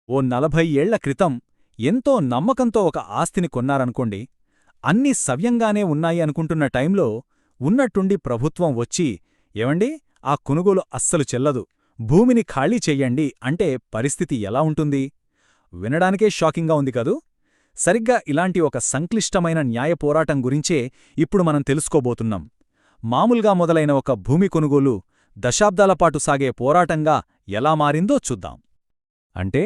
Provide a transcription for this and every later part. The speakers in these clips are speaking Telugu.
ఓ 40 ఏళ్ల క్రితం ఎంతో నమ్మకంతో ఒక ఆస్తిని కొన్నారనుకోండి. అన్నీ సవ్యంగానే ఉన్నాయి అనుకుంటున్న టైంలో ఉన్నట్టుండి ప్రభుత్వం వచ్చి, ఏవండీ, ఆ కొనుగోలు అస్సలు చెల్లదు, భూమిని ఖాళీ చెయ్యండి అంటే పరిస్థితి ఎలా ఉంటుంది? వినడానికే షాకింగ్గా ఉంది కదూ! సరిగ్గా ఇలాంటి ఒక సంక్లిష్టమైన న్యాయ పోరాటం గురించే ఇప్పుడు మనం తెలుసుకోబోతున్నాం. మామూలుగా మొదలైన ఒక భూమి కొనుగోలు దశాబ్దాలపాటు సాగే పోరాటంగా ఎలా మారిందో చూద్దాం. అంటే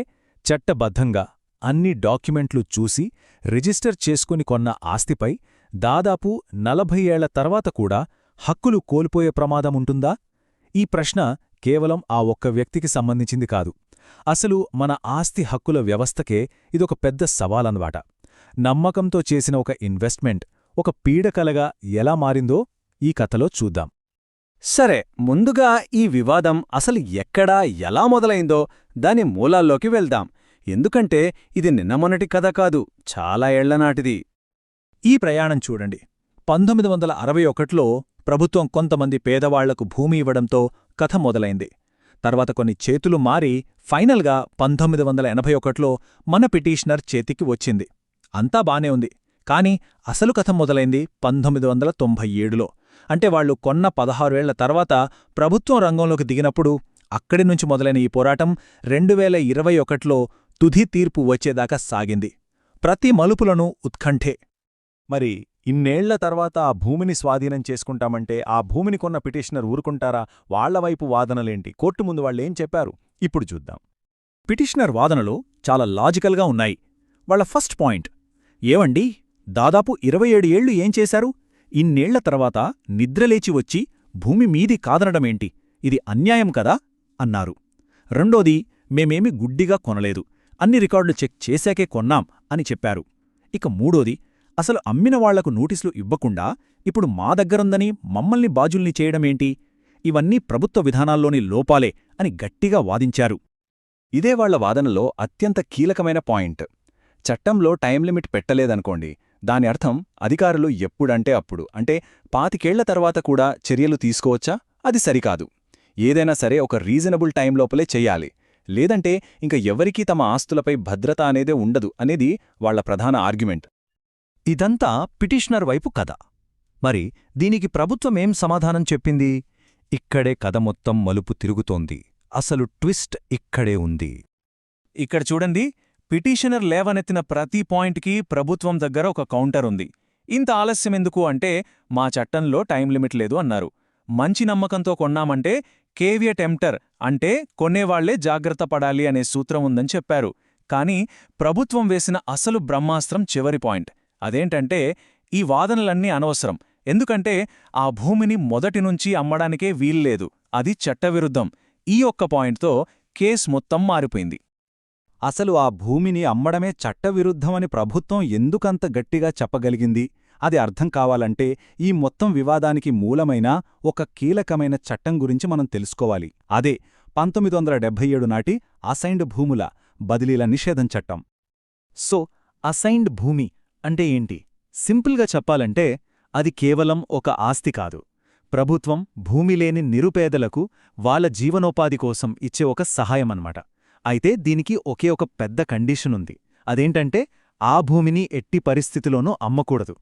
చట్టబద్ధంగా అన్ని డాక్యుమెంట్లు చూసి రిజిస్టర్ చేసుకుని కొన్న ఆస్తిపై దాదాపు 40 ఏళ్ల తర్వాత కూడా హక్కులు కోల్పోయే ప్రమాదముంటుందా? ఈ ప్రశ్న కేవలం ఆ ఒక్క వ్యక్తికి సంబంధించింది కాదు. అసలు మన ఆస్తి హక్కుల వ్యవస్థకే ఇదొక పెద్ద సవాలన్నమాట. నమ్మకంతో చేసిన ఒక ఇన్వెస్ట్మెంట్ ఒక పీడకలగా ఎలా మారిందో ఈ కథలో చూద్దాం. సరే, ముందుగా ఈ వివాదం అసలు ఎక్కడా ఎలా మొదలైందో దాని మూలాల్లోకి వెళ్దాం. ఎందుకంటే ఇది నిన్నమొన్నటి కథ కాదు, చాలా ఏళ్లనాటిది. ఈ ప్రయాణం చూడండి. 1961లో ప్రభుత్వం కొంతమంది పేదవాళ్లకు భూమి ఇవ్వడంతో కథ మొదలైంది. తర్వాత కొన్ని చేతులు మారి ఫైనల్గా 1981లో మన పిటిషనర్ చేతికి వచ్చింది. అంతా బానే ఉంది. కాని అసలు కథ మొదలైంది 1997లో. అంటే వాళ్లు కొన్న 16 ఏళ్ల తర్వాత ప్రభుత్వం రంగంలోకి దిగినప్పుడు. అక్కడి నుంచి మొదలైన ఈ పోరాటం 2021లో తుది తీర్పు వచ్చేదాకా సాగింది. ప్రతి మలుపులను ఉత్కంఠే. మరి ఇన్నేళ్ల తర్వాత ఆ భూమిని స్వాధీనం చేసుకుంటామంటే ఆ భూమిని కొన్న పిటిషనర్ ఊరుకుంటారా? వాళ్లవైపు వాదనలేంటి? కోర్టు ముందు వాళ్ళేం చెప్పారు? ఇప్పుడు చూద్దాం. పిటిషనర్ వాదనలు చాలా లాజికల్గా ఉన్నాయి. వాళ్ల ఫస్ట్ పాయింట్, ఏవండీ, దాదాపు 27 ఏళ్లు ఏం చేశారు? ఇన్నేళ్ల తర్వాత నిద్రలేచి వచ్చి భూమి మీది కాదనడమేంటి? ఇది అన్యాయం కదా అన్నారు. రెండోది, మేమేమి గుడ్డిగా కొనలేదు, అన్ని రికార్డులు చెక్ చేశాకే కొన్నాం అని చెప్పారు. ఇక మూడోది, అసలు అమ్మిన వాళ్లకు నోటీసులు ఇవ్వకుండా ఇప్పుడు మా దగ్గరుందని మమ్మల్ని బాజుల్ని చేయడమేంటి? ఇవన్నీ ప్రభుత్వ విధానాల్లోని లోపాలే అని గట్టిగా వాదించారు. ఇదే వాళ్ల వాదనలో అత్యంత కీలకమైన పాయింట్. చట్టంలో టైం లిమిట్ పెట్టలేదనుకోండి, దాని అర్థం అధికారులు ఎప్పుడంటే అప్పుడు, అంటే 25 ఏళ్ల తర్వాత కూడా చర్యలు తీసుకోవచ్చా? అది సరికాదు. ఏదైనా సరే ఒక రీజనబుల్ టైం లోపలే చెయ్యాలి. లేదంటే ఇంక ఎవరికీ తమ ఆస్తులపై భద్రత అనేదే ఉండదు అనేది వాళ్ల ప్రధాన ఆర్గ్యుమెంట్. ఇదంతా పిటిషనర్ వైపు కథ. మరి దీనికి ప్రభుత్వమేం సమాధానం చెప్పింది? ఇక్కడే కథ మొత్తం మలుపు తిరుగుతోంది. అసలు ట్విస్ట్ ఇక్కడే ఉంది. ఇక్కడ చూడండి, పిటిషనర్ లేవనెత్తిన ప్రతి పాయింట్కి ప్రభుత్వం దగ్గర ఒక కౌంటర్ ఉంది. ఇంత ఆలస్యమెందుకు అంటే మా చట్టంలో టైం లిమిట్ లేదు అన్నారు. మంచి నమ్మకంతో కొన్నామంటే కేవియట్ ఎంప్టర్ అంటే కొనేవాళ్లే జాగ్రత్త పడాలి అనే సూత్రం ఉందని చెప్పారు. కానీ ప్రభుత్వం వేసిన అసలు బ్రహ్మాస్త్రం చివరి పాయింట్. అదేంటంటే ఈ వాదనలన్నీ అనవసరం, ఎందుకంటే ఆ భూమిని మొదటినుంచి అమ్మడానికే వీల్లేదు, అది చట్టవిరుద్ధం. ఈ ఒక్క పాయింట్తో కేస్ మొత్తం మారిపోయింది. అసలు ఆ భూమిని అమ్మడమే చట్టవిరుద్ధమని ప్రభుత్వం ఎందుకంత గట్టిగా చెప్పగలిగింది? అది అర్థం కావాలంటే ఈ మొత్తం వివాదానికి మూలమైన ఒక కీలకమైన చట్టం గురించి మనం తెలుసుకోవాలి. అదే 1977 నాటి అసైన్డ్ భూముల బదిలీల నిషేధం చట్టం. సో అసైన్డ్ భూమి అంటే ఏంటి? సింపుల్గా చెప్పాలంటే అది కేవలం ఒక ఆస్తి కాదు. ప్రభుత్వం భూమి లేని నిరుపేదలకు వాళ్ల జీవనోపాధి కోసం ఇచ్చే ఒక సహాయమన్నమాట. అయితే దీనికి ఒకే ఒక పెద్ద కండీషనుంది. అదేంటంటే ఆ భూమిని ఎట్టి పరిస్థితిలోనూ అమ్మకూడదు.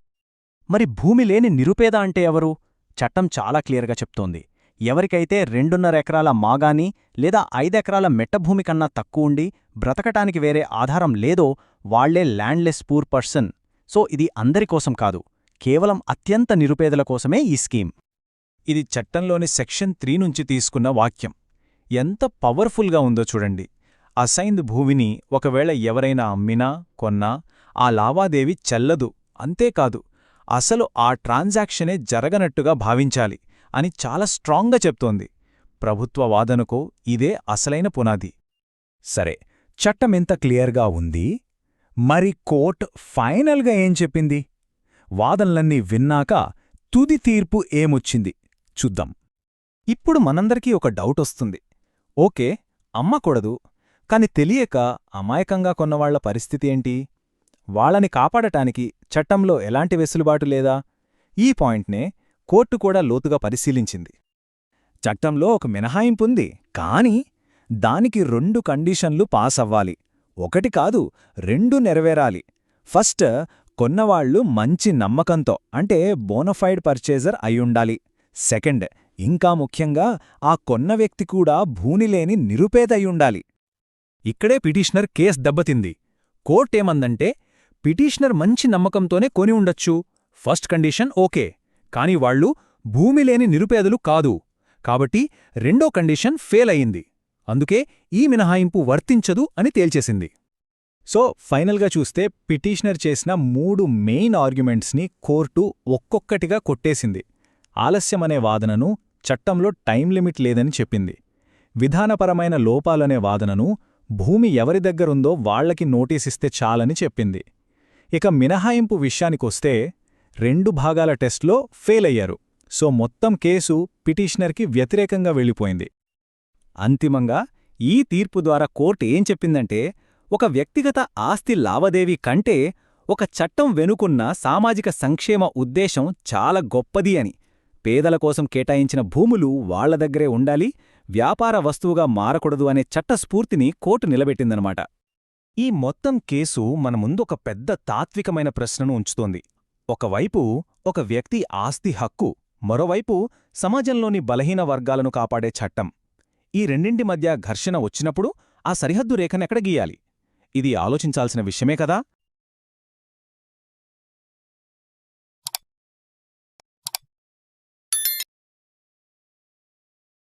మరి భూమి లేని నిరుపేద అంటే ఎవరు? చట్టం చాలా క్లియర్గా చెప్తోంది. ఎవరికైతే 2.5 ఎకరాల మాగాని లేదా 5 ఎకరాల మెట్టభూమి కన్నా తక్కువుండి బ్రతకటానికి వేరే ఆధారం లేదో వాళ్లే ల్యాండ్లెస్ పూర్ పర్సన్. సో ఇది అందరికోసం కాదు, కేవలం అత్యంత నిరుపేదల కోసమే ఈ స్కీమ్. ఇది చట్టంలోని సెక్షన్ 3 నుంచి తీసుకున్న వాక్యం. ఎంత పవర్ఫుల్గా ఉందో చూడండి. అసైన్డ్ భూమిని ఒకవేళ ఎవరైనా అమ్మినా కొన్నా ఆ లావాదేవీ చెల్లదు. అంతేకాదు, అసలు ఆ ట్రాన్సాక్షనే జరగనట్టుగా భావించాలి అని చాలా స్ట్రాంగ్గా చెప్తోంది. ప్రభుత్వ వాదనకు ఇదే అసలైన పునాది. సరే, చట్టమెంత క్లియర్గా ఉంది. మరి కోర్ట్ ఫైనల్గా ఏం చెప్పింది? వాదనలన్నీ విన్నాక తుది తీర్పు ఏమొచ్చింది చూద్దాం. ఇప్పుడు మనందరికీ ఒక డౌటొస్తుంది. ఓకే, అమ్మకూడదు, కాని తెలియక అమాయకంగా కొన్నవాళ్ల పరిస్థితి ఏంటి? వాళ్ళని కాపాడటానికి చట్టంలో ఎలాంటి వెసులుబాటు లేదా? ఈ పాయింట్నే కోర్టు కూడా లోతుగా పరిశీలించింది. చట్టంలో ఒక మినహాయింపుంది, కాని దానికి 2 కండీషన్లు పాస్ అవ్వాలి. ఒకటి కాదు, 2 నెరవేరాలి. ఫస్ట్, కొన్నవాళ్లు మంచి నమ్మకంతో అంటే బోనఫైడ్ పర్చేజర్ అయ్యుండాలి. సెకండ్, ఇంకా ముఖ్యంగా ఆ కొన్న వ్యక్తి కూడా భూమిలేని నిరుపేద అయ్యుండాలి. ఇక్కడే పిటిషనర్ కేస్ దెబ్బతింది. కోర్టేమందంటే పిటిషనర్ మంచి నమ్మకంతోనే కొని ఉండొచ్చు, ఫస్ట్ కండిషన్ ఓకే, కాని వాళ్లు భూమిలేని నిరుపేదలు కాదు, కాబట్టి రెండో కండిషన్ ఫెయిల్ అయింది. అందుకే ఈ మినహాయింపు వర్తించదు అని తేల్చేసింది. సో ఫైనల్గా చూస్తే పిటిషనర్ చేసిన 3 మెయిన్ ఆర్గ్యుమెంట్స్ని కోర్టు ఒక్కొక్కటిగా కొట్టేసింది. ఆలస్యమనే వాదనను చట్టంలో టైం లిమిట్ లేదని చెప్పింది. విధానపరమైన లోపాలనే వాదనను భూమి ఎవరి దగ్గరుందో వాళ్లకి నోటీసిస్తే చాలని చెప్పింది. ఇక మినహాయింపు విషయానికొస్తే 2 భాగాల టెస్ట్లో ఫెయిల్ అయ్యారు. సో మొత్తం కేసు పిటిషనర్కి వ్యతిరేకంగా వెళ్ళిపోయింది. అంతిమంగా ఈ తీర్పు ద్వారా కోర్టు ఏం చెప్పిందంటే, ఒక వ్యక్తిగత ఆస్తి లావాదేవీ కంటే ఒక చట్టం వెనుకున్న సామాజిక సంక్షేమ ఉద్దేశం చాలా గొప్పది అని. పేదల కోసం కేటాయించిన భూములు వాళ్ల దగ్గరే ఉండాలి, వ్యాపార వస్తువుగా మారకూడదు అనే చట్టస్ఫూర్తిని కోర్టు నిలబెట్టిందనమాట. ఈ మొత్తం కేసు మన ముందు ఒక పెద్ద తాత్వికమైన ప్రశ్నను ఉంచుతోంది. ఒకవైపు ఒక వ్యక్తి ఆస్తి హక్కు, మరోవైపు సమాజంలోని బలహీన వర్గాలను కాపాడే చట్టం. ఈ రెండింటి మధ్య ఘర్షణ వచ్చినప్పుడు ఆ సరిహద్దు రేఖనెక్కడ గీయాలి? ఇది ఆలోచించాల్సిన విషయమే కదా.